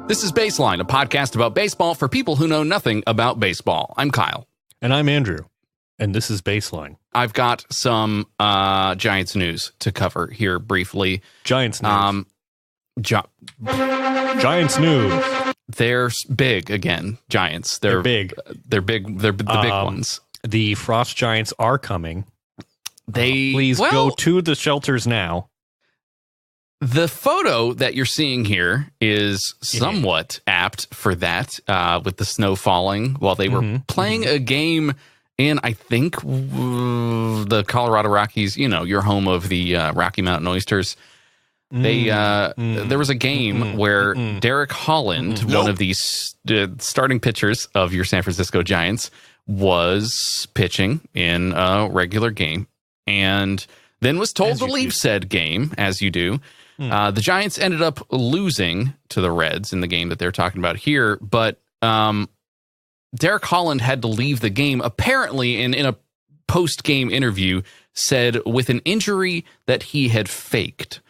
This is Baseline, a podcast about baseball for people who know nothing about baseball. I'm Kyle. And I'm Andrew. And this is Baseline. I've got some Giants news to cover here briefly. Giants news. Giants news. They're big again, Giants. They're big. They're big. They're the big ones. The Frost Giants are coming. Please well, go to the shelters now. The photo that you're seeing here is somewhat apt for that, with the snow falling while they were playing a game in, I think, the Colorado Rockies, you know, your home of the Rocky Mountain Oysters. There was a game where Derek Holland, one of these starting pitchers of your San Francisco Giants, was pitching in a regular game and then was told to leave said game, as you do. The Giants ended up losing to the Reds in the game that they're talking about here, but Derek Holland had to leave the game, apparently in a post-game interview, said with an injury that he had faked.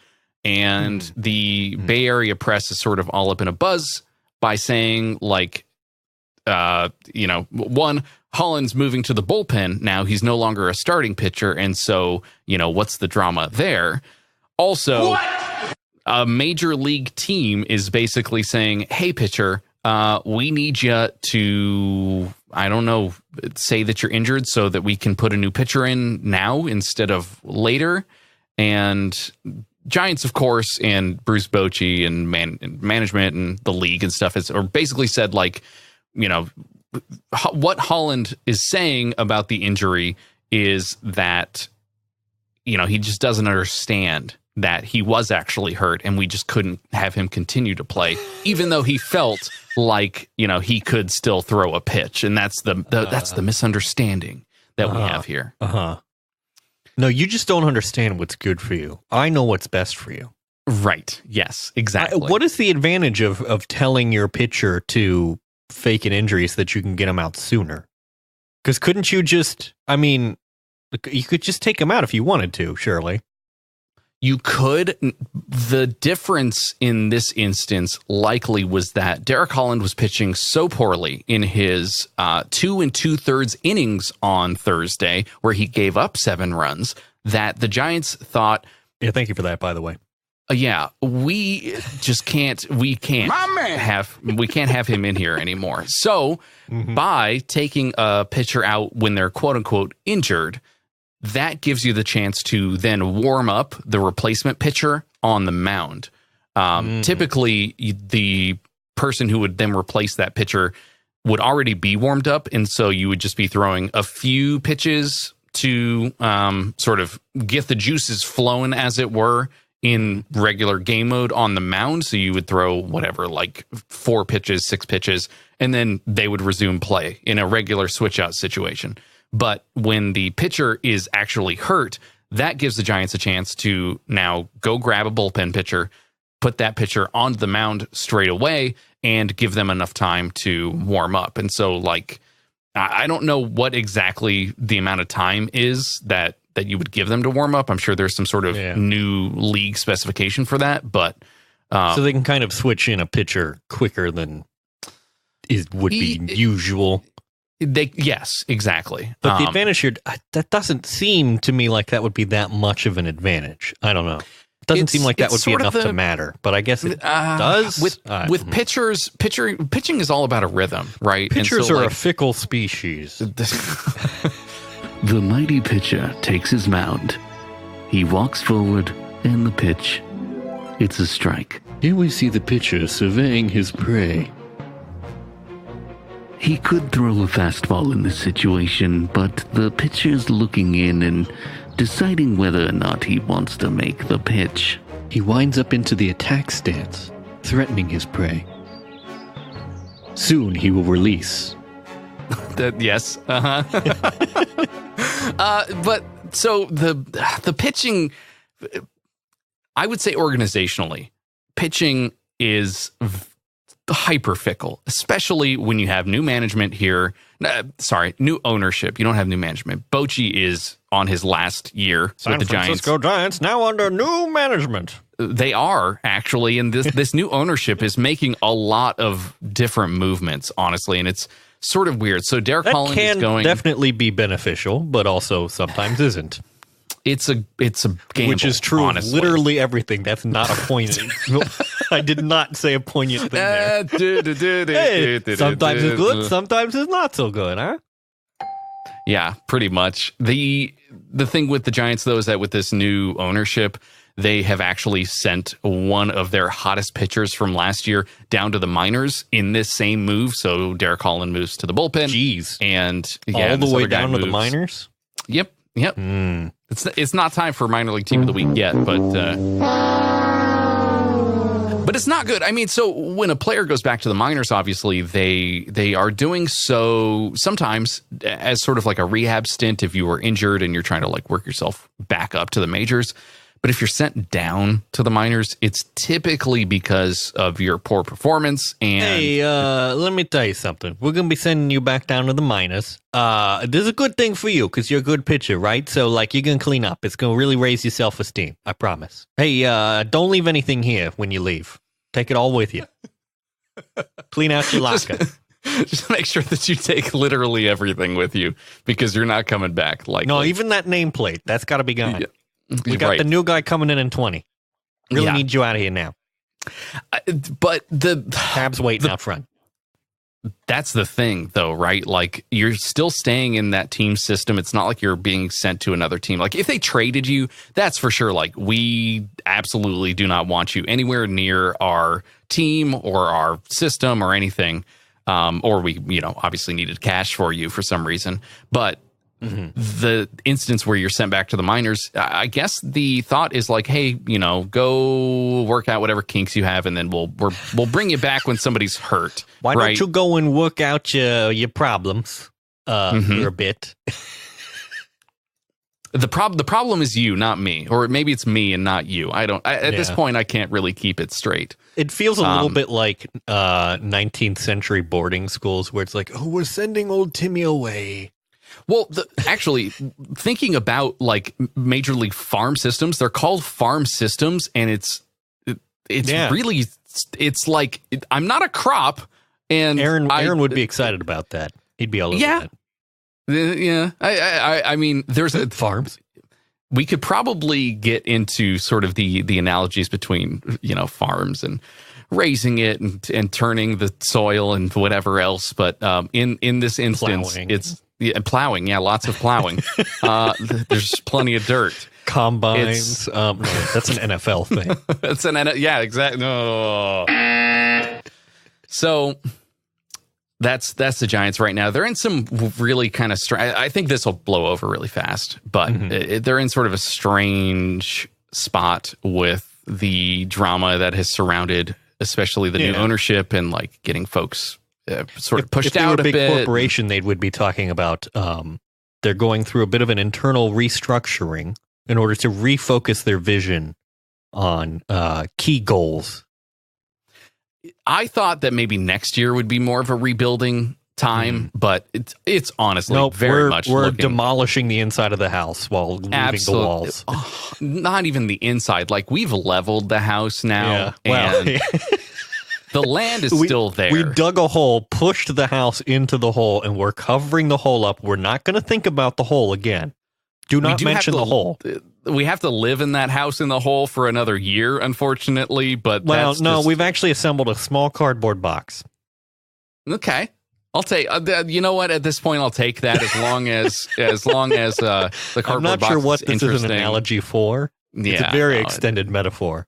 And the Bay Area press is sort of all up in a buzz by saying, like, one, Holland's moving to the bullpen now. He's no longer a starting pitcher. And so, what's the drama there? Also, a major league team is basically saying, hey, pitcher, we need you to, I don't know, say that you're injured so that we can put a new pitcher in now instead of later. And Giants, of course, and Bruce Bochy and management and the league and stuff or basically said, like, what Holland is saying about the injury is that, he just doesn't understand that he was actually hurt and we just couldn't have him continue to play, even though he felt like, he could still throw a pitch. And that's the misunderstanding that we have here. No, you just don't understand what's good for you. I know what's best for you. Right. Yes, exactly. What is the advantage of telling your pitcher to fake an injury so that you can get him out sooner? Because couldn't you just, you could just take him out if you wanted to, surely. You could. The difference in this instance likely was that Derek Holland was pitching so poorly in his 2 2/3 innings on Thursday, where he gave up 7 runs, that the Giants thought. Yeah, thank you for that, by the way. We just can't. We can't have him in here anymore. So by taking a pitcher out when they're quote unquote injured, that gives you the chance to then warm up the replacement pitcher on the mound. Typically, the person who would then replace that pitcher would already be warmed up, and so you would just be throwing a few pitches to sort of get the juices flowing, as it were, in regular game mode on the mound. So you would throw whatever, like 4 pitches, 6 pitches, and then they would resume play in a regular switch-out situation. But when the pitcher is actually hurt, that gives the Giants a chance to now go grab a bullpen pitcher, put that pitcher onto the mound straight away, and give them enough time to warm up. And so, like, I don't know what exactly the amount of time is that you would give them to warm up. I'm sure there's some sort of new league specification for that, but so they can kind of switch in a pitcher quicker than would be usual. Yes, exactly. But the advantage here, that doesn't seem to me like that would be that much of an advantage. I don't know. It doesn't seem like that would be enough to matter, but I guess it does. With pitchers, pitching is all about a rhythm, right? Pitchers are a fickle species. The mighty pitcher takes his mound. He walks forward, and the pitch. It's a strike. Here we see the pitcher surveying his prey. He could throw a fastball in this situation, but the pitcher's looking in and deciding whether or not he wants to make the pitch. He winds up into the attack stance, threatening his prey. Soon he will release. Yes. But so the pitching, I would say organizationally, pitching is hyper fickle, especially when you have new management here. New ownership. You don't have new management. Bochy is on his last year with the Giants. San Francisco Giants now under new management. They are actually, and this new ownership is making a lot of different movements, honestly, and it's sort of weird. So Derek Holland is going definitely be beneficial, but also sometimes isn't. It's a gamble, which is true honestly. Of literally everything. That's not a poignant. I did not say a poignant thing there. Hey, sometimes it's good, sometimes it's not so good, huh? Yeah, pretty much. The thing with the Giants, though, is that with this new ownership, they have actually sent one of their hottest pitchers from last year down to the minors in this same move. So Derek Holland moves to the bullpen. Jeez. And all the way down to the minors? Yep. It's not time for minor league team of the week yet, but it's not good. I mean, so when a player goes back to the minors, obviously they are doing so sometimes as sort of like a rehab stint if you were injured and you're trying to like work yourself back up to the majors. But if you're sent down to the minors, it's typically because of your poor performance. And hey, let me tell you something. We're going to be sending you back down to the minors. This is a good thing for you because you're a good pitcher, right? So, like, you're going to clean up. It's going to really raise your self-esteem. I promise. Hey, don't leave anything here when you leave. Take it all with you. Clean out your locker. Just make sure that you take literally everything with you because you're not coming back. No, even that nameplate. That's got to be gone. Yeah. We got the new guy coming in 20. Really need you out of here now. But the Habs waiting out front. That's the thing, though, right? Like, you're still staying in that team system. It's not like you're being sent to another team. Like, if they traded you, that's for sure. Like, we absolutely do not want you anywhere near our team or our system or anything. Or we, obviously needed cash for you for some reason. But the instance where you're sent back to the minors, I guess the thought is like, hey, go work out whatever kinks you have, and then we'll bring you back when somebody's hurt. Why don't you go and work out your problems for a bit? The problem is you, not me, or maybe it's me and not you. At this point, I can't really keep it straight. It feels a little bit like 19th century boarding schools where it's like, oh, we're sending old Timmy away. Well, actually, thinking about like Major League farm systems, they're called farm systems, and it's really, it's like, I'm not a crop. And Aaron would be excited about that. He'd be all over that. Yeah. I mean, there's farms. We could probably get into sort of the analogies between, farms and raising it and turning the soil and whatever else. But in this instance, it's plowing. Yeah, lots of plowing. There's plenty of dirt. Combines. No, that's an NFL thing. That's yeah, exactly. No. So that's the Giants right now. They're in some really kind of I think this will blow over really fast, but they're in sort of a strange spot with the drama that has surrounded, especially the new ownership and like getting folks sort of pushed out a bit. If they were a big corporation, they would be talking about they're going through a bit of an internal restructuring in order to refocus their vision on key goals. I thought that maybe next year would be more of a rebuilding time, but it's honestly very much we're demolishing the inside of the house while moving the walls. Oh, not even the inside. Like, we've leveled the house now, and the land is still there. We dug a hole, pushed the house into the hole, and we're covering the hole up. We're not going to think about the hole again. Do not mention the hole. We have to live in that house in the hole for another year, unfortunately. But we've actually assembled a small cardboard box. Okay, I'll take. You know what? At this point, I'll take that as long as the cardboard box. I'm not sure what this is an analogy for. It's a very extended metaphor.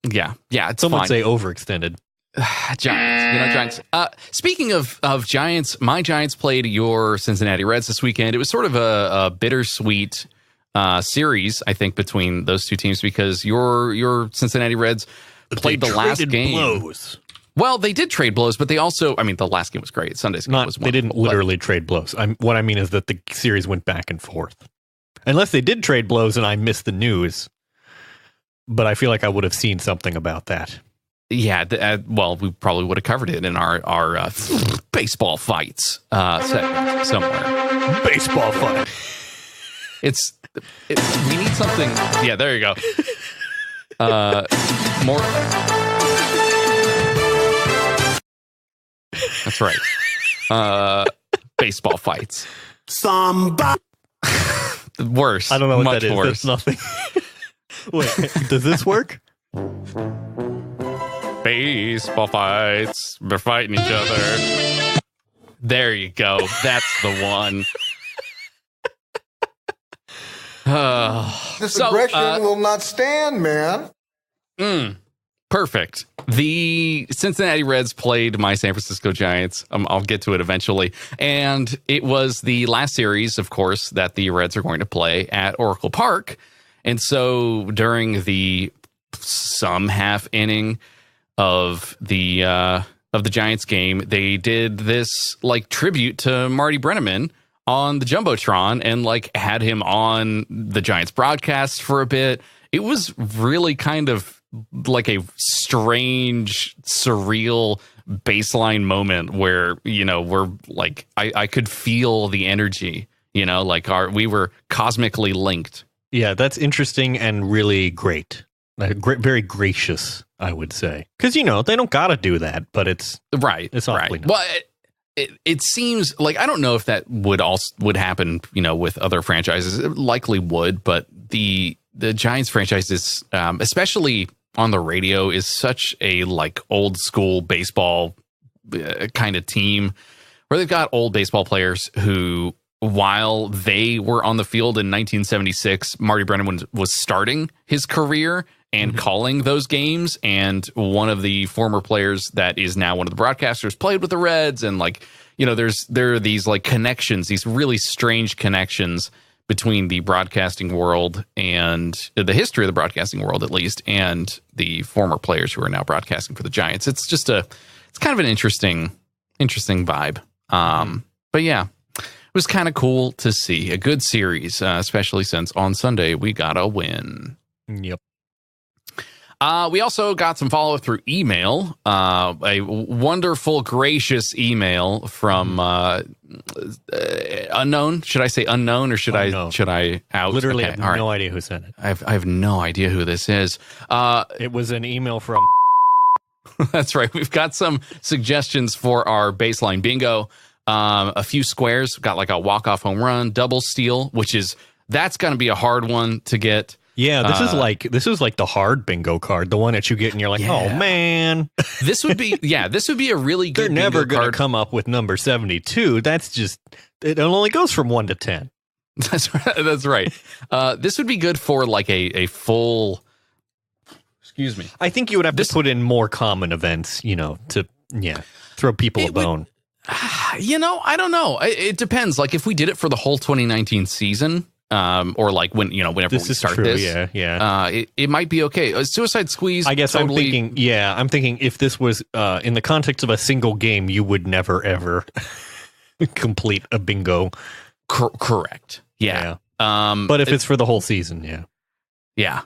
Yeah. Some would say overextended. Giants. Speaking of Giants, my Giants played your Cincinnati Reds this weekend. It was sort of a bittersweet series, I think, between those two teams because your Cincinnati Reds played the last game. Blows. Well, they did trade blows, but they also, the last game was great. Sunday's game was wonderful. They didn't literally trade blows. What I mean is that the series went back and forth. Unless they did trade blows and I missed the news. But I feel like I would have seen something about that. Yeah, we probably would have covered it in our baseball fights segment somewhere. Baseball fight. We need something. Yeah, there you go. More. That's right. Baseball fights. Somebody. Worse. I don't know what Much that is. Worse. That's nothing. Wait, does this work? Baseball fights. They're fighting each other. There you go. That's the one. This aggression will not stand, man. Perfect. The Cincinnati Reds played my San Francisco Giants. I'll get to it eventually. And it was the last series, of course, that the Reds are going to play at Oracle Park. And so during the some half inning of the Giants game, they did this like tribute to Marty Brennaman on the Jumbotron and like had him on the Giants broadcast for a bit. It was really kind of like a strange, surreal baseline moment where, you know, we're like, I could feel the energy, you know, like we were cosmically linked. Yeah, that's interesting and really great. Very gracious, I would say. Because, you know, they don't got to do that, but it's right. It's awfully right. Well, it seems like, I don't know if that would happen, you know, with other franchises. It likely would, but the Giants franchise is, especially on the radio, is such a like old school baseball kind of team where they've got old baseball players who, while they were on the field in 1976, Marty Brennaman was starting his career and calling those games. And one of the former players that is now one of the broadcasters played with the Reds. And like, you know, there are these like connections, these really strange connections between the broadcasting world and the history of the broadcasting world, at least, and the former players who are now broadcasting for the Giants. It's just it's kind of an interesting vibe. But yeah, it was kind of cool to see a good series, especially since on Sunday we got a win. Yep. We also got some follow-up through email, a wonderful, gracious email from unknown. Should I say unknown or should I out? Literally, okay, I have no idea who sent it. I have no idea who this is. It was an email from... That's right. We've got some suggestions for our baseline bingo. A few squares. We've got like a walk-off home run, double steal, that's going to be a hard one to get. Yeah, this is like the hard bingo card, the one that you get and you're like, oh man, this would be a really good. They're never going to come up with number 72. That's just, it only goes from 1 to 10. That's right. This would be good for like a full. Excuse me. I think you would have to put in more common events, you know, to throw people a bone. You know, I don't know. It depends. Like if we did it for the whole 2019 season. Or like whenever we start true. this, it might be okay. Suicide Squeeze. I guess totally, I'm thinking if this was in the context of a single game, you would never ever complete a bingo. Correct. Yeah. But if it's for the whole season, yeah.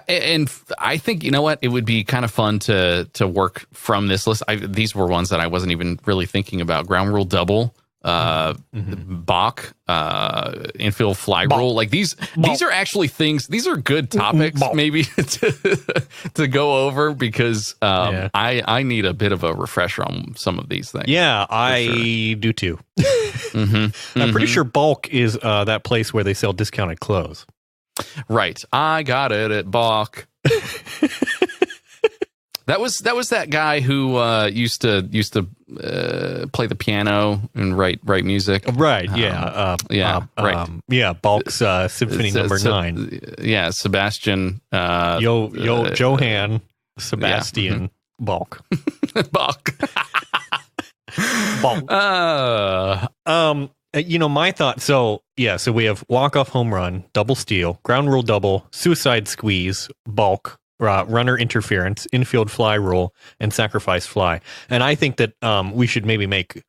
And I think, you know what, it would be kind of fun to work from this list. These were ones that I wasn't even really thinking about. Ground rule double. Balk, infield fly rule, like these are actually things. These are good topics, maybe to go over because I need a bit of a refresher on some of these things. Yeah, I do too. I'm pretty sure Balk is that place where they sell discounted clothes. Right, I got it at Balk. That was that guy who used to play the piano and write music. Right. Right. Balk's Symphony Number 9. Yeah. Sebastian. Johann. Sebastian. Balk. Balk. Balk. You know, my thought. So we have walk-off home run, double steal, ground rule double, suicide squeeze, Balk. Runner interference, infield fly rule, and sacrifice fly. And I think that we should maybe make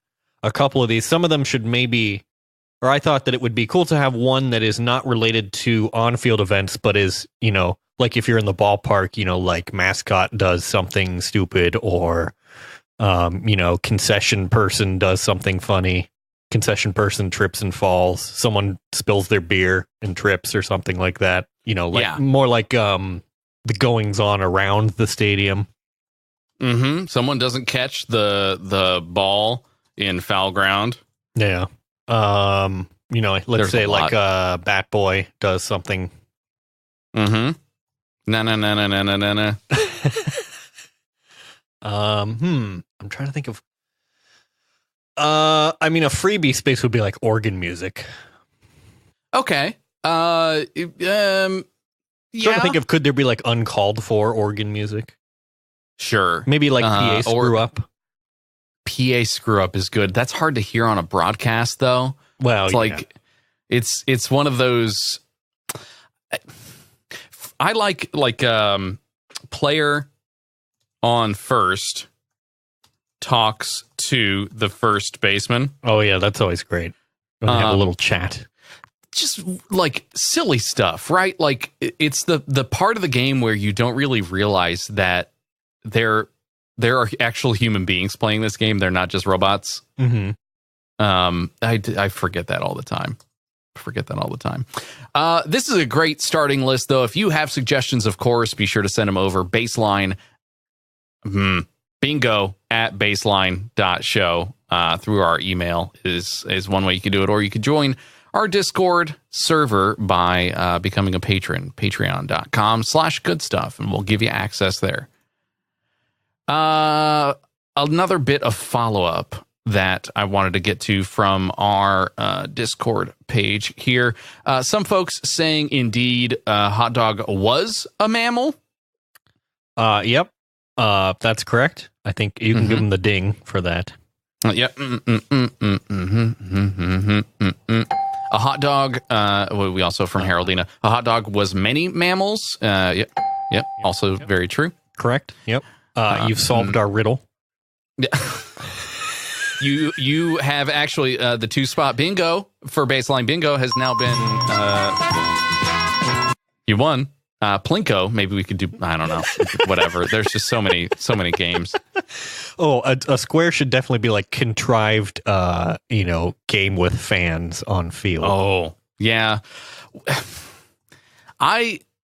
a couple of these. Some of them should or I thought that it would be cool to have one that is not related to on-field events, but is, you know, like if you're in the ballpark, you know, like mascot does something stupid or, you know, concession person does something funny. Concession person trips and falls. Someone spills their beer and trips or something like that. You know, like more like the goings on around the stadium. Mm-hmm. Someone doesn't catch the ball in foul ground. Yeah. Let's say like Bat Boy does something. Mm-hmm. No. I'm trying to think of. A freebie space would be like organ music. Okay. Trying to think of, could there be like uncalled for organ music? Sure. Maybe like PA screw up. PA screw up is good. That's hard to hear on a broadcast, though. Well, it's like it's one of those. I like player on first talks to the first baseman. Oh yeah, that's always great. When they have a little chat. Just like silly stuff, right? Like it's the part of the game where you don't really realize that there are actual human beings playing this game. They're not just robots. Mm-hmm. I forget that all the time. This is a great starting list, though. If you have suggestions, of course, be sure to send them over. Baseline bingo at baseline.show through our email is one way you can do it, or you could join our Discord server by becoming a patron, patreon.com/goodstuff, and we'll give you access there. Another bit of follow-up that I wanted to get to from our Discord page here. Some folks saying, indeed, hot dog was a mammal. Yep. That's correct. I think you can give them the ding for that. Yep. A hot dog, we also from Haroldina, a hot dog was many mammals. Yep. Also very true. Correct. Yep. You've solved our riddle. Yeah. You have actually the 2-spot bingo for baseline bingo has now been you won. Plinko, maybe we could do, I don't know, whatever. There's just so many games. Oh, a square should definitely be like contrived game with fans on field. Oh, yeah.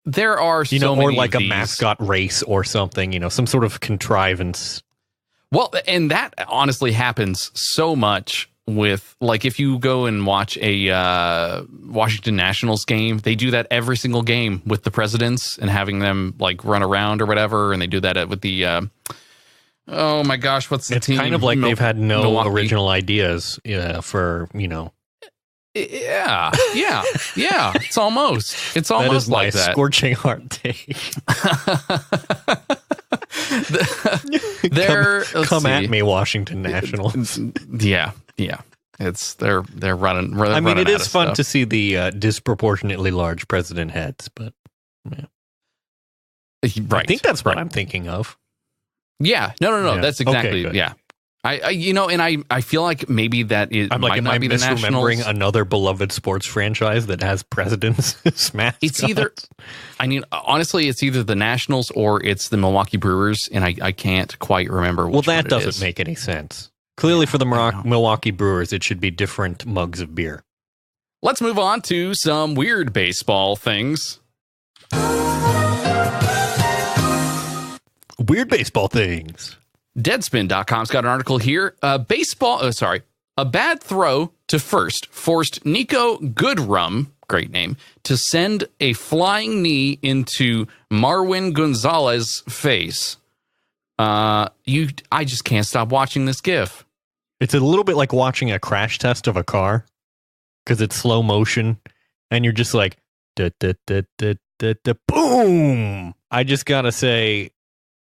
There are so many or like of a these. mascot race or something, some sort of contrivance. Well, and that honestly happens so much with, like, if you go and watch a Washington Nationals game, they do that every single game with the presidents and having them like run around or whatever, and they do that with the oh my gosh, what's the team? It's kind of like they've had no Milwaukee. Original ideas for Yeah. It's almost that is like my that. scorching hot take. Come at me, Washington Nationals. Yeah. It's they're running. I mean, it is fun stuff. to see the disproportionately large president heads, but Right. I think that's what I'm thinking of. Yeah. No. Yeah. That's exactly. Okay, yeah. I feel like maybe that is. I'm like, might am not I be the misremembering Nationals. another beloved sports franchise that has presidents smashed? It's either. I mean, honestly, it's either the Nationals or it's the Milwaukee Brewers, and I can't quite remember. Well, Which that one doesn't make any sense. Clearly, for the Milwaukee Brewers, it should be different mugs of beer. Let's move on to some weird baseball things. Weird baseball things. Deadspin.com's got an article here. A bad throw to first forced Nico Goodrum, great name, to send a flying knee into Marwin Gonzalez's face. I just can't stop watching this GIF. It's a little bit like watching a crash test of a car because it's slow motion and you're just like, da, da, da, da, da, da, boom. I just got to say,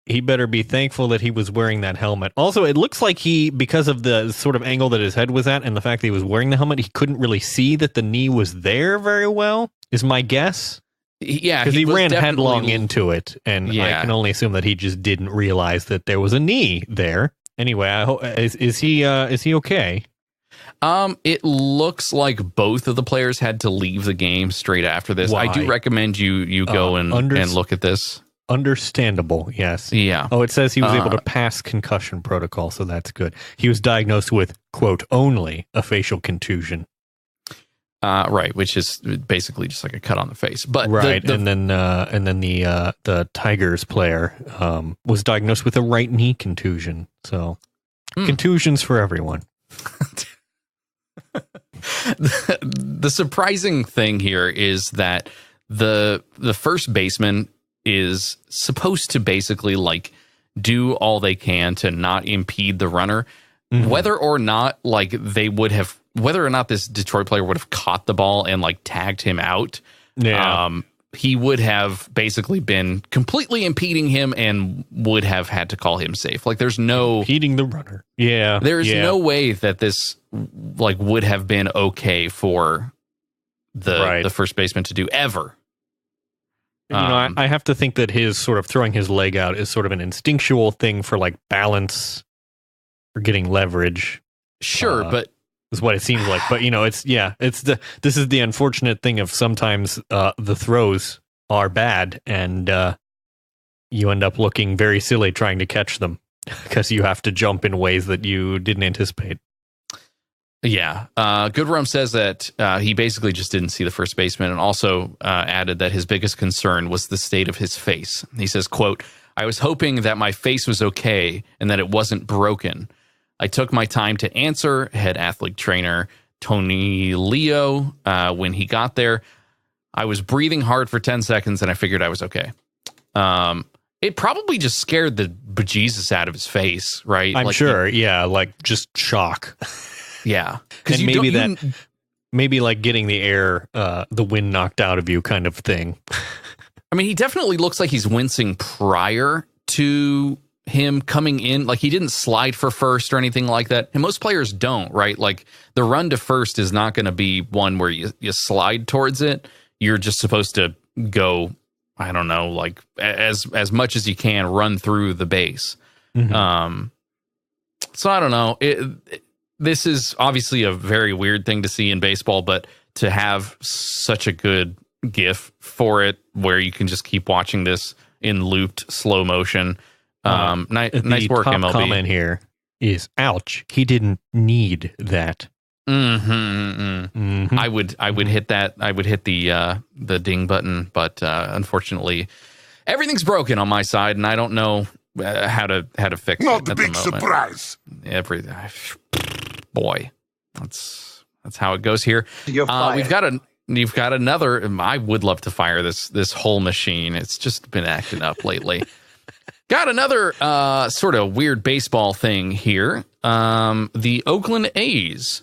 he better be thankful that he was wearing that helmet. Also, it looks like because of the sort of angle that his head was at and the fact that he was wearing the helmet, he couldn't really see that the knee was there very well, is my guess. Yeah, because he ran headlong into it, and I can only assume that he just didn't realize that there was a knee there. Anyway, I hope is he okay? It looks like both of the players had to leave the game straight after this. Why? I do recommend you go and look at this. Understandable, yes. Yeah. Oh, it says he was able to pass concussion protocol, so that's good. He was diagnosed with, quote, only a facial contusion. Right, which is basically just like a cut on the face. But right, and then the Tigers player was diagnosed with a right knee contusion. So contusions for everyone. The surprising thing here is that the first baseman is supposed to basically like do all they can to not impede the runner, whether or not whether or not this Detroit player would have caught the ball and like tagged him out. He would have basically been completely impeding him and would have had to call him safe. Like there's no impeding the runner. Yeah. There's no way that this like would have been okay for the first baseman to do ever. I have to think that his sort of throwing his leg out is sort of an instinctual thing for like balance, for getting leverage. Sure, but is what it seems like. But this is the unfortunate thing of sometimes the throws are bad and you end up looking very silly trying to catch them because you have to jump in ways that you didn't anticipate. Yeah. Goodrum says that he basically just didn't see the first baseman and also added that his biggest concern was the state of his face. He says, quote, "I was hoping that my face was okay and that it wasn't broken. I took my time to answer," head athlete trainer Tony Leo, when he got there. "I was breathing hard for 10 seconds and I figured I was okay." It probably just scared the bejesus out of his face, right? I'm sure. Like just shock. Yeah. And maybe like getting the air, the wind knocked out of you kind of thing. I mean, he definitely looks like he's wincing prior to him coming in. Like he didn't slide for first or anything like that. And most players don't, right? Like the run to first is not going to be one where you slide towards it. You're just supposed to go, I don't know, like as much as you can run through the base. Mm-hmm. So I don't know. This is obviously a very weird thing to see in baseball, but to have such a good GIF for it where you can just keep watching this in looped slow motion. Nice work, top MLB. Comment here is, ouch, he didn't need that. I would hit that. I would hit the ding button, but unfortunately, everything's broken on my side, and I don't know how to fix Not it. Not a big surprise. Boy, that's how it goes here. You've got another. I would love to fire this whole machine. It's just been acting up lately. Got another sort of weird baseball thing here. The Oakland A's.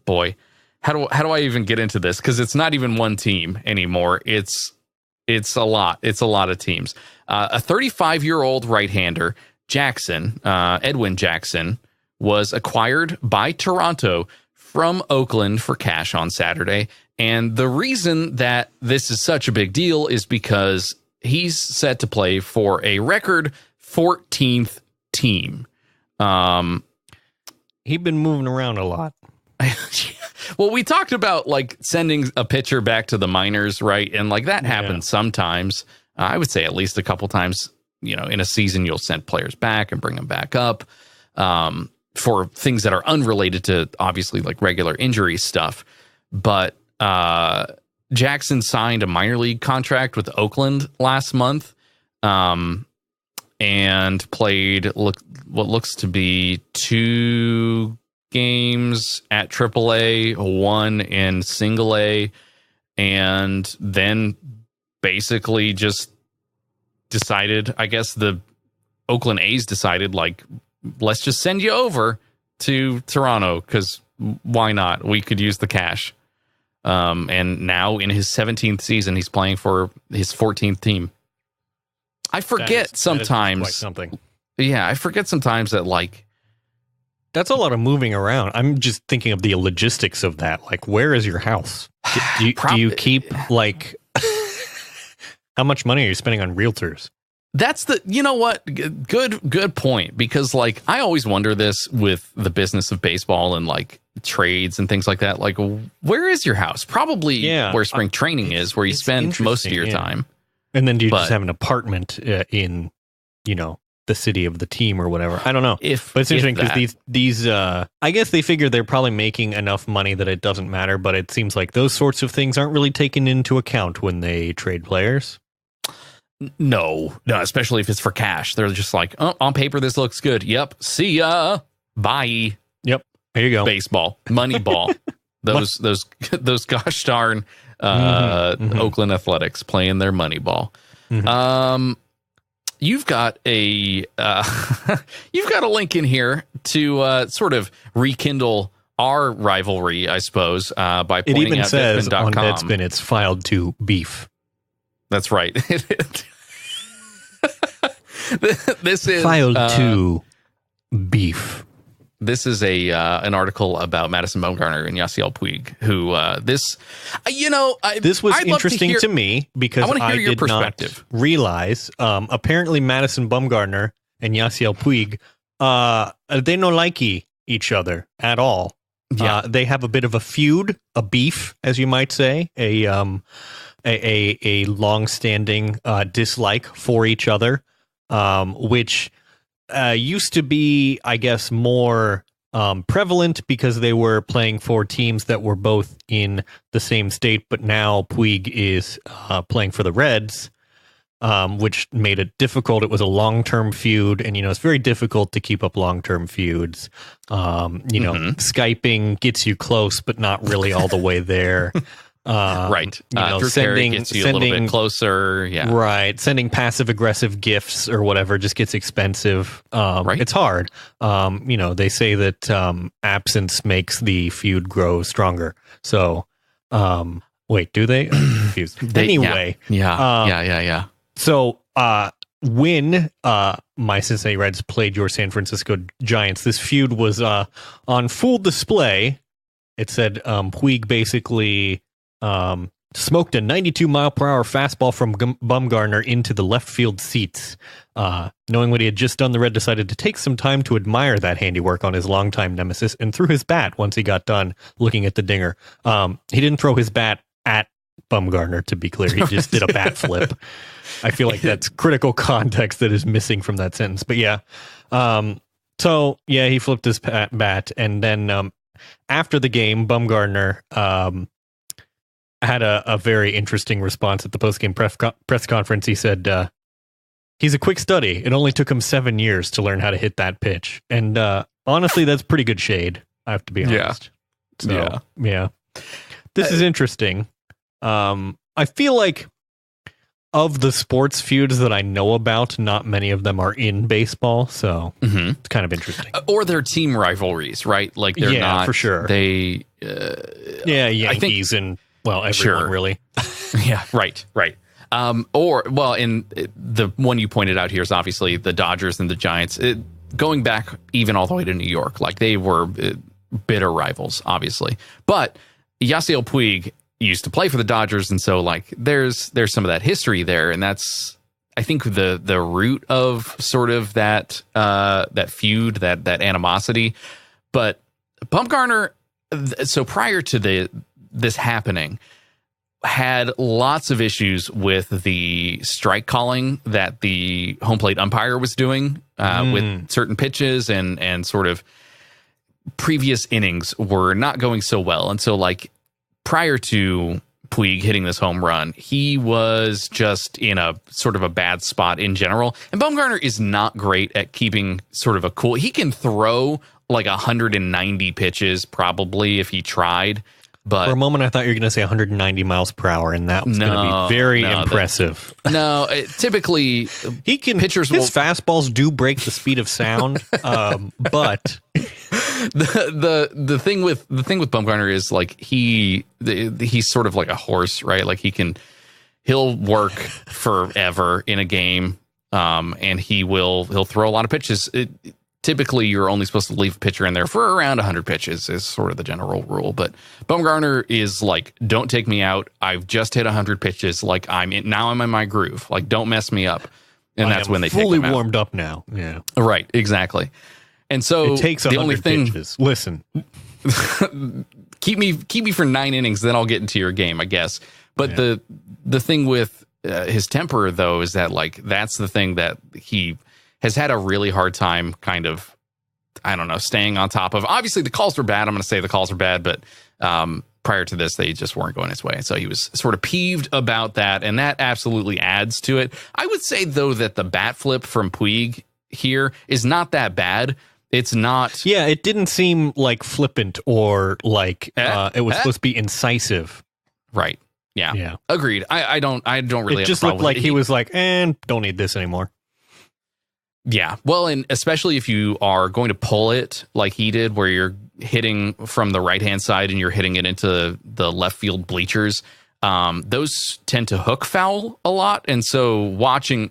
Boy, how do I even get into this? Because it's not even one team anymore. It's a lot. It's a lot of teams. A 35-year-old right-hander, Jackson, Edwin Jackson, was acquired by Toronto from Oakland for cash on Saturday. And the reason that this is such a big deal is because he's set to play for a record 14th team. He'd been moving around a lot. Well, we talked about like sending a pitcher back to the minors, right? And like that happens sometimes. I would say at least a couple times, in a season, you'll send players back and bring them back up for things that are unrelated to obviously like regular injury stuff. But Jackson signed a minor league contract with Oakland last month and played what looks to be 2 games at AAA, 1 in Single A, and then basically just decided, I guess the Oakland A's decided, like, let's just send you over to Toronto because why not? We could use the cash. And now in his 17th season, he's playing for his 14th team. I forget sometimes. Quite something. Yeah, I forget sometimes that like that's a lot of moving around. I'm just thinking of the logistics of that. Like, where is your house? Do you keep like how much money are you spending on realtors? That's what? Good point. Because like I always wonder this with the business of baseball and like trades and things like that. Like, where is your house? Probably where spring training is, where you spend most of your time. And then do you just have an apartment in, the city of the team or whatever. I don't know. But it's interesting because these I guess they figure they're probably making enough money that it doesn't matter, but it seems like those sorts of things aren't really taken into account when they trade players. No, especially if it's for cash. They're just like, oh, on paper, this looks good. Yep. See ya. Bye. Yep. There you go. Baseball, money ball. those gosh darn Oakland Athletics playing their money ball. Mm-hmm. You've got a link in here to sort of rekindle our rivalry, I suppose, by pointing it even out says Deadspin.com. On Deadspin it's filed to beef. That's right. This is filed to beef. This is an article about Madison Bumgarner and Yasiel Puig, who this was interesting to me because I did not realize. Apparently, Madison Bumgarner and Yasiel Puig, they don't like each other at all. Yeah, they have a bit of a feud, a beef, as you might say, a long-standing dislike for each other, which used to be, I guess, more prevalent because they were playing for teams that were both in the same state, but now Puig is playing for the Reds, which made it difficult. It was a long-term feud, and it's very difficult to keep up long-term feuds. Skyping gets you close, but not really all the way there. Right. Drew Carey gets you a little bit closer. Yeah. Right. Sending passive aggressive gifts or whatever just gets expensive. Right. It's hard. They say that absence makes the feud grow stronger. So, wait, do they? I'm confused. Anyway. Yeah. So, when my Cincinnati Reds played your San Francisco Giants, this feud was on full display. It said Puig basically smoked a 92-mile-per-hour fastball from Bumgarner into the left field seats. Knowing what he had just done, the Red decided to take some time to admire that handiwork on his longtime nemesis and threw his bat once he got done looking at the dinger. He didn't throw his bat at Bumgarner, to be clear. He just did a bat flip. I feel like that's critical context that is missing from that sentence. But yeah. He flipped his bat, and then after the game, Bumgarner had a very interesting response at the post-game press conference. He said, he's a quick study. It only took him 7 years to learn how to hit that pitch. And honestly, that's pretty good shade, I have to be honest. Yeah. This is interesting. I feel like of the sports feuds that I know about, not many of them are in baseball, so it's kind of interesting. Or they're team rivalries, right? Like they're not for sure. They Yankees and everyone really. Yeah, right. In the one you pointed out here is obviously the Dodgers and the Giants. Going back even all the way to New York, like they were bitter rivals, obviously. But Yasiel Puig used to play for the Dodgers, and so like there's some of that history there, and that's I think the root of sort of that feud, that animosity. But Bumgarner, so prior to this happening, had lots of issues with the strike calling that the home plate umpire was doing with certain pitches, and sort of previous innings were not going so well, and so like prior to Puig hitting this home run, he was just in a sort of a bad spot in general. And Bumgarner is not great at keeping sort of a cool. He can throw like 190 pitches probably if he tried. But for a moment, I thought you were going to say 190 miles per hour, and that was going to be very impressive. Typically, he can. His fastballs do break the speed of sound, but the thing with Bumgarner is like he's sort of like a horse, right? Like he'll work forever in a game, and he'll throw a lot of pitches. Typically, you're only supposed to leave a pitcher in there for around 100 pitches is sort of the general rule. But Bumgarner is like, don't take me out. I've just hit 100 pitches. Like I'm in my groove. Like don't mess me up. And that's when they take him out. Fully warmed up now. Yeah. Right. Exactly. And so it takes the only thing. Pitches. Listen, keep me for 9 innings, then I'll get into your game, I guess. But the thing with his temper though is that like that's the thing that he has had a really hard time kind of, I don't know, staying on top of. Obviously, the calls were bad. I'm going to say the calls were bad, but prior to this, they just weren't going his way. So he was sort of peeved about that, and that absolutely adds to it. I would say, though, that the bat flip from Puig here is not that bad. It's not. Yeah, it didn't seem like flippant or like it was supposed to be incisive. Right. Yeah. Agreed. I don't really. It just looked like he was like, and don't need this anymore. Yeah. Well, and especially if you are going to pull it like he did, where you're hitting from the right-hand side and you're hitting it into the left field bleachers, those tend to hook foul a lot. And so watching,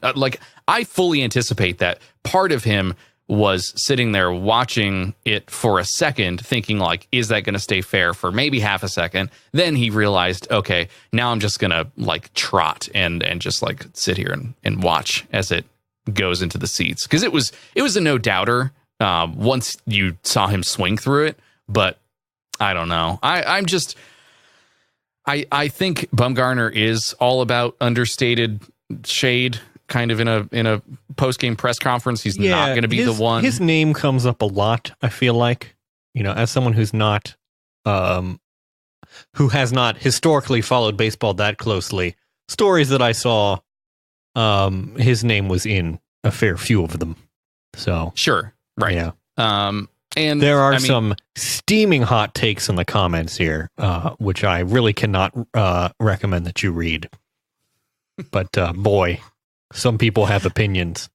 I fully anticipate that part of him was sitting there watching it for a second, thinking like, is that going to stay fair for maybe half a second? Then he realized, okay, now I'm just going to like trot and just like sit here and watch as it goes into the seats, because it was a no doubter once you saw him swing through it. But I don't know. I think Bumgarner is all about understated shade, kind of in a post game press conference. He's not going to be the one. His name comes up a lot. I feel like, as someone who's not, who has not historically followed baseball that closely, stories that I saw, his name was in a fair few of them. So sure, right, yeah. And there are some steaming hot takes in the comments here, which I really cannot recommend that you read. But boy, some people have opinions.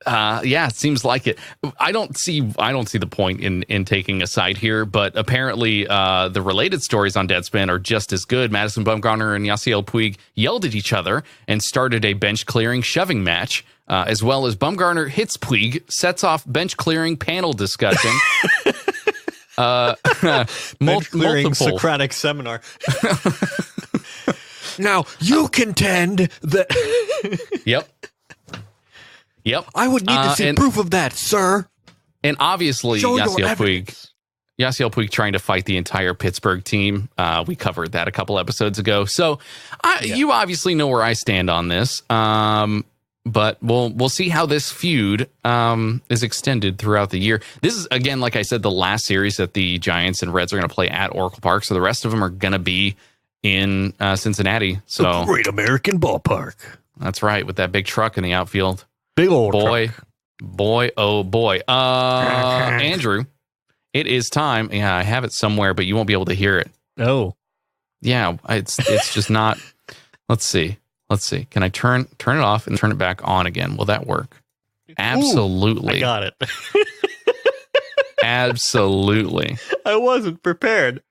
Yeah, it seems like it. I don't see the point in taking a side here, but apparently the related stories on Deadspin are just as good. Madison Bumgarner and Yasiel Puig yelled at each other and started a bench clearing shoving match, as well as Bumgarner hits Puig, sets off bench clearing panel discussion. Bench clearing Socratic seminar. Now you contend that. Yep. I would need to see proof of that, sir. And obviously, Yasiel Puig trying to fight the entire Pittsburgh team. We covered that a couple episodes ago. So you obviously know where I stand on this. But we'll see how this feud is extended throughout the year. This is, again, like I said, the last series that the Giants and Reds are going to play at Oracle Park. So the rest of them are going to be in Cincinnati. So the Great American Ballpark. That's right, with that big truck in the outfield. Big old boy, truck. Oh boy. Andrew, it is time. Yeah, I have it somewhere, but you won't be able to hear it. Oh. Yeah, it's just not. Let's see. Can I turn it off and turn it back on again? Will that work? Absolutely. Ooh, I got it. Absolutely. I wasn't prepared.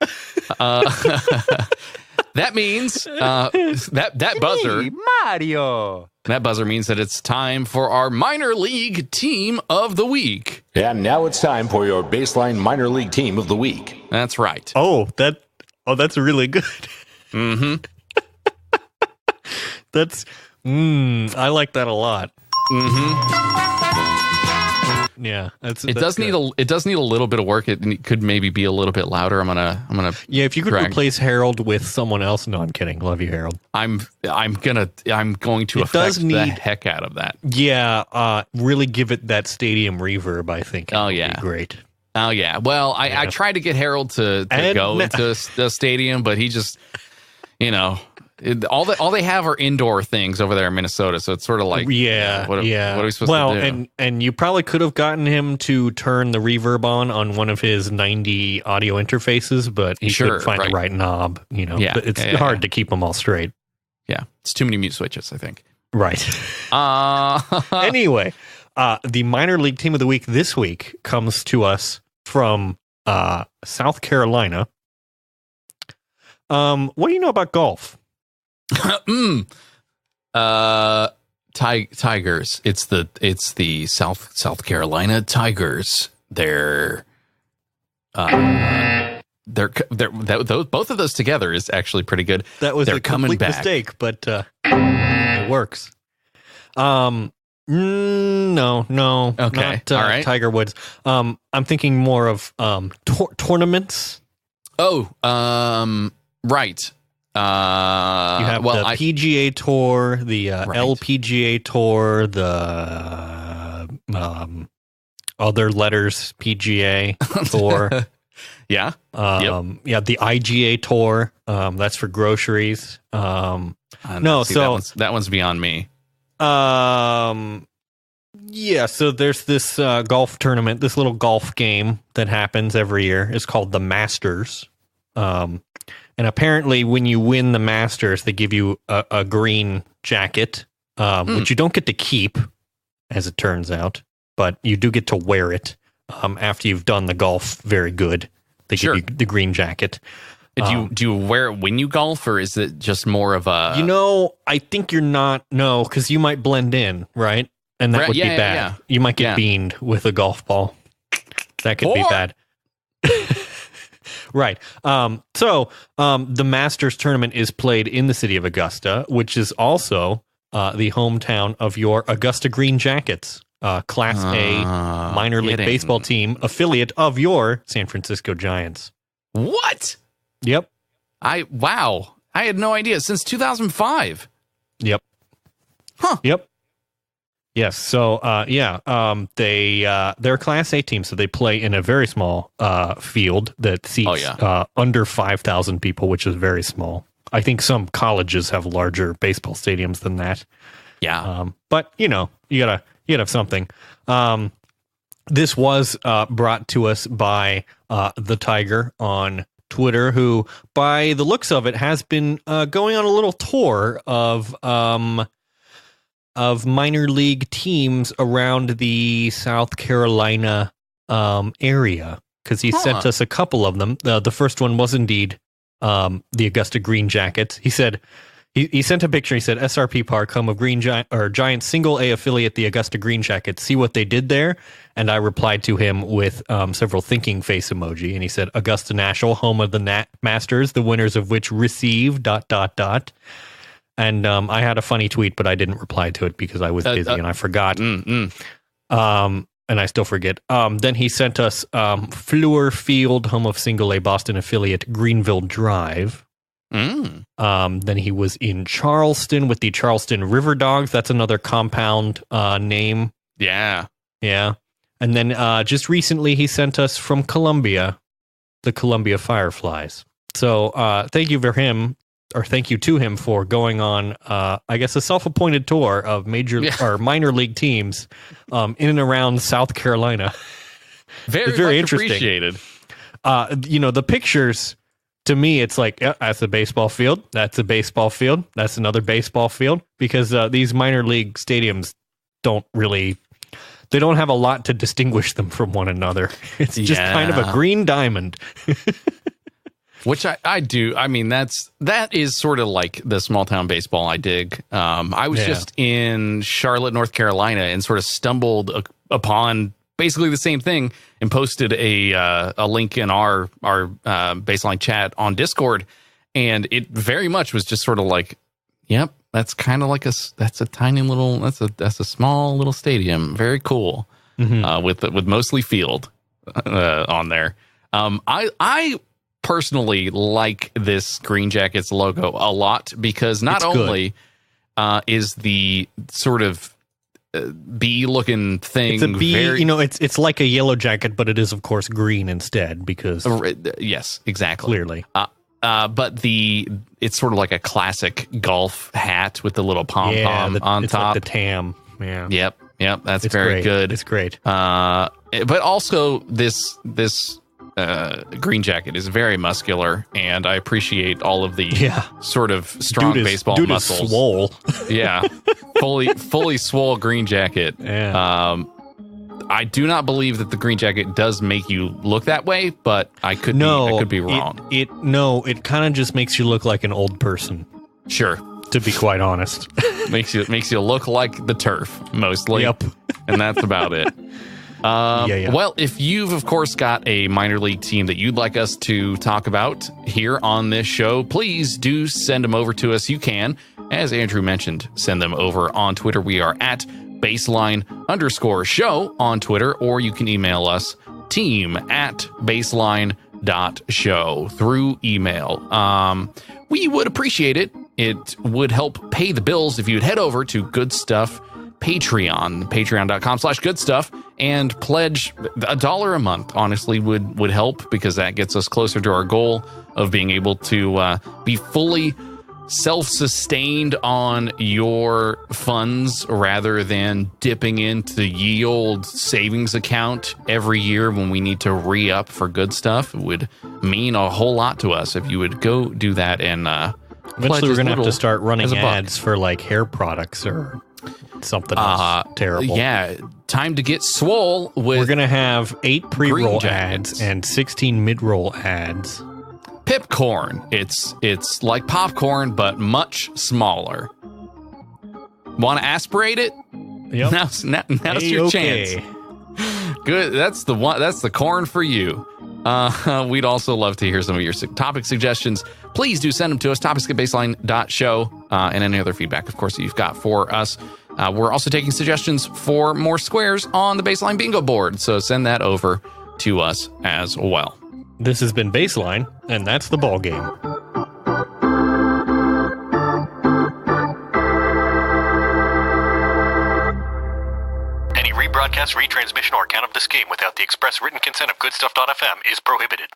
That means that buzzer, hey, Mario. That buzzer means that it's time for our minor league team of the week. And now it's time for your baseline minor league team of the week. That's right. That's really good. Mm-hmm. I like that a lot. Mm-hmm. Yeah, it does need a little bit of work. It could maybe be a little bit louder. I'm gonna. Yeah, if you could replace Harold with someone else. No, I'm kidding. Love you, Harold. I'm going to affect the heck out of that. Yeah, really give it that stadium reverb, I think. Oh yeah, great. Oh yeah. Well, I tried to get Harold to go into the stadium, but he just, all they have are indoor things over there in Minnesota, so it's sort of like, what are we supposed to do? Well, and you probably could have gotten him to turn the reverb on one of his 90 audio interfaces, but he couldn't find the right knob. Yeah, but it's hard to keep them all straight. Yeah, it's too many mute switches, I think. Right. Anyway, the minor league team of the week this week comes to us from South Carolina. What do you know about golf? Tigers. It's the South Carolina Tigers. They're both of those together is actually pretty good. That was a complete mistake, but it works. No. Okay. Not, all right. Tiger Woods. I'm thinking more of tournaments. Oh, right. You have the PGA Tour, the LPGA Tour, the other letters, PGA Tour. Yeah. Yeah, the IGA Tour. That's for groceries. No, so that one's beyond me. Yeah, so there's this golf tournament, this little golf game that happens every year. It's called the Masters. And apparently when you win the Masters, they give you a green jacket, which you don't get to keep, as it turns out, but you do get to wear it after you've done the golf very good. They give you the green jacket. Do you wear it when you golf, or is it just more of a... I think you're not... No, because you might blend in, right? And that would be bad. Yeah. You might get beaned with a golf ball. That could be bad. Right. So the Masters tournament is played in the city of Augusta, which is also the hometown of your Augusta Green Jackets, Class A minor league baseball team, affiliate of your San Francisco Giants. What? Yep. Wow. I had no idea. Since 2005. Yep. Huh. Yep. Yes. So, they're a Class A team, so they play in a very small field that seats under 5,000 people, which is very small. I think some colleges have larger baseball stadiums than that. Yeah. But you gotta have something. This was brought to us by the Tiger on Twitter, who, by the looks of it, has been going on a little tour of minor league teams around the South Carolina area, because he sent us a couple of them. The first one was indeed the Augusta Green Jackets. He said he sent a picture. He said SRP Park, home of Giants single A affiliate, the Augusta Green Jackets. See what they did there? And I replied to him with several thinking face emoji. And he said Augusta National, home of the Masters, the winners of which receive ... And I had a funny tweet, but I didn't reply to it because I was busy and I forgot. And I still forget. Then he sent us Fleur Field, home of single A Boston affiliate Greenville Drive. Then he was in Charleston with the Charleston River Dogs. That's another compound name. Yeah. Yeah. And then just recently he sent us from Columbia, the Columbia Fireflies. So thank you to him for going on, I guess, a self-appointed tour of or minor league teams in and around South Carolina. Very interesting. Appreciated. The pictures, to me, it's like, that's a baseball field. That's a baseball field. That's another baseball field. Because these minor league stadiums don't have a lot to distinguish them from one another. It's just kind of a green diamond. Which I do. I mean, that is sort of like the small town baseball I dig. I was just in Charlotte, North Carolina, and sort of stumbled upon basically the same thing and posted a link in our baseline chat on Discord, and it very much was just sort of like, yep, that's kind of like that's a tiny little that's a small little stadium, very cool, with mostly field on there. I personally like this Green Jackets logo a lot because not only is the sort of bee looking thing, it's a bee, it's like a yellow jacket, but it is of course green instead because yes, exactly, clearly. But it's sort of like a classic golf hat with the little pom pom on top. Like the tam. Yeah. Yep. That's very good. It's great. But also this Green Jacket is very muscular, and I appreciate all of the sort of strong baseball muscles. Is swole. Yeah, fully swole Green Jacket. Yeah. I do not believe that the Green Jacket does make you look that way, but I could be wrong. It kind of just makes you look like an old person. Sure. To be quite honest. makes you look like the turf mostly. Yep. And that's about it. Well, if you've, of course, got a minor league team that you'd like us to talk about here on this show, please do send them over to us. You can, as Andrew mentioned, send them over on Twitter. We are at baseline_show on Twitter, or you can email us team@baseline.show through email. We would appreciate it. It would help pay the bills if you'd head over to Goodstuff.network Patreon, patreon.com/goodstuff, and pledge $1 a month. Honestly, would help, because that gets us closer to our goal of being able to be fully self-sustained on your funds, rather than dipping into ye old savings account every year when we need to re-up for good stuff. It would mean a whole lot to us if you would go do that. And eventually we're going to have to start running ads for like hair products or something else terrible. Yeah, time to get swole with. We're going to have 8 pre-roll ads and 16 mid-roll ads. Pipcorn. It's like popcorn, but much smaller. Want to aspirate it? Yep. Now's your chance. Good. That's the one. That's the corn for you. We'd also love to hear some of your topic suggestions. Please do send them to us, topics@baseline.show, and any other feedback, of course, that you've got for us. We're also taking suggestions for more squares on the Baseline Bingo board, so send that over to us as well. This has been Baseline, and that's the ball game. Any rebroadcast, retransmission, or account of this game without the express written consent of Goodstuff.fm is prohibited.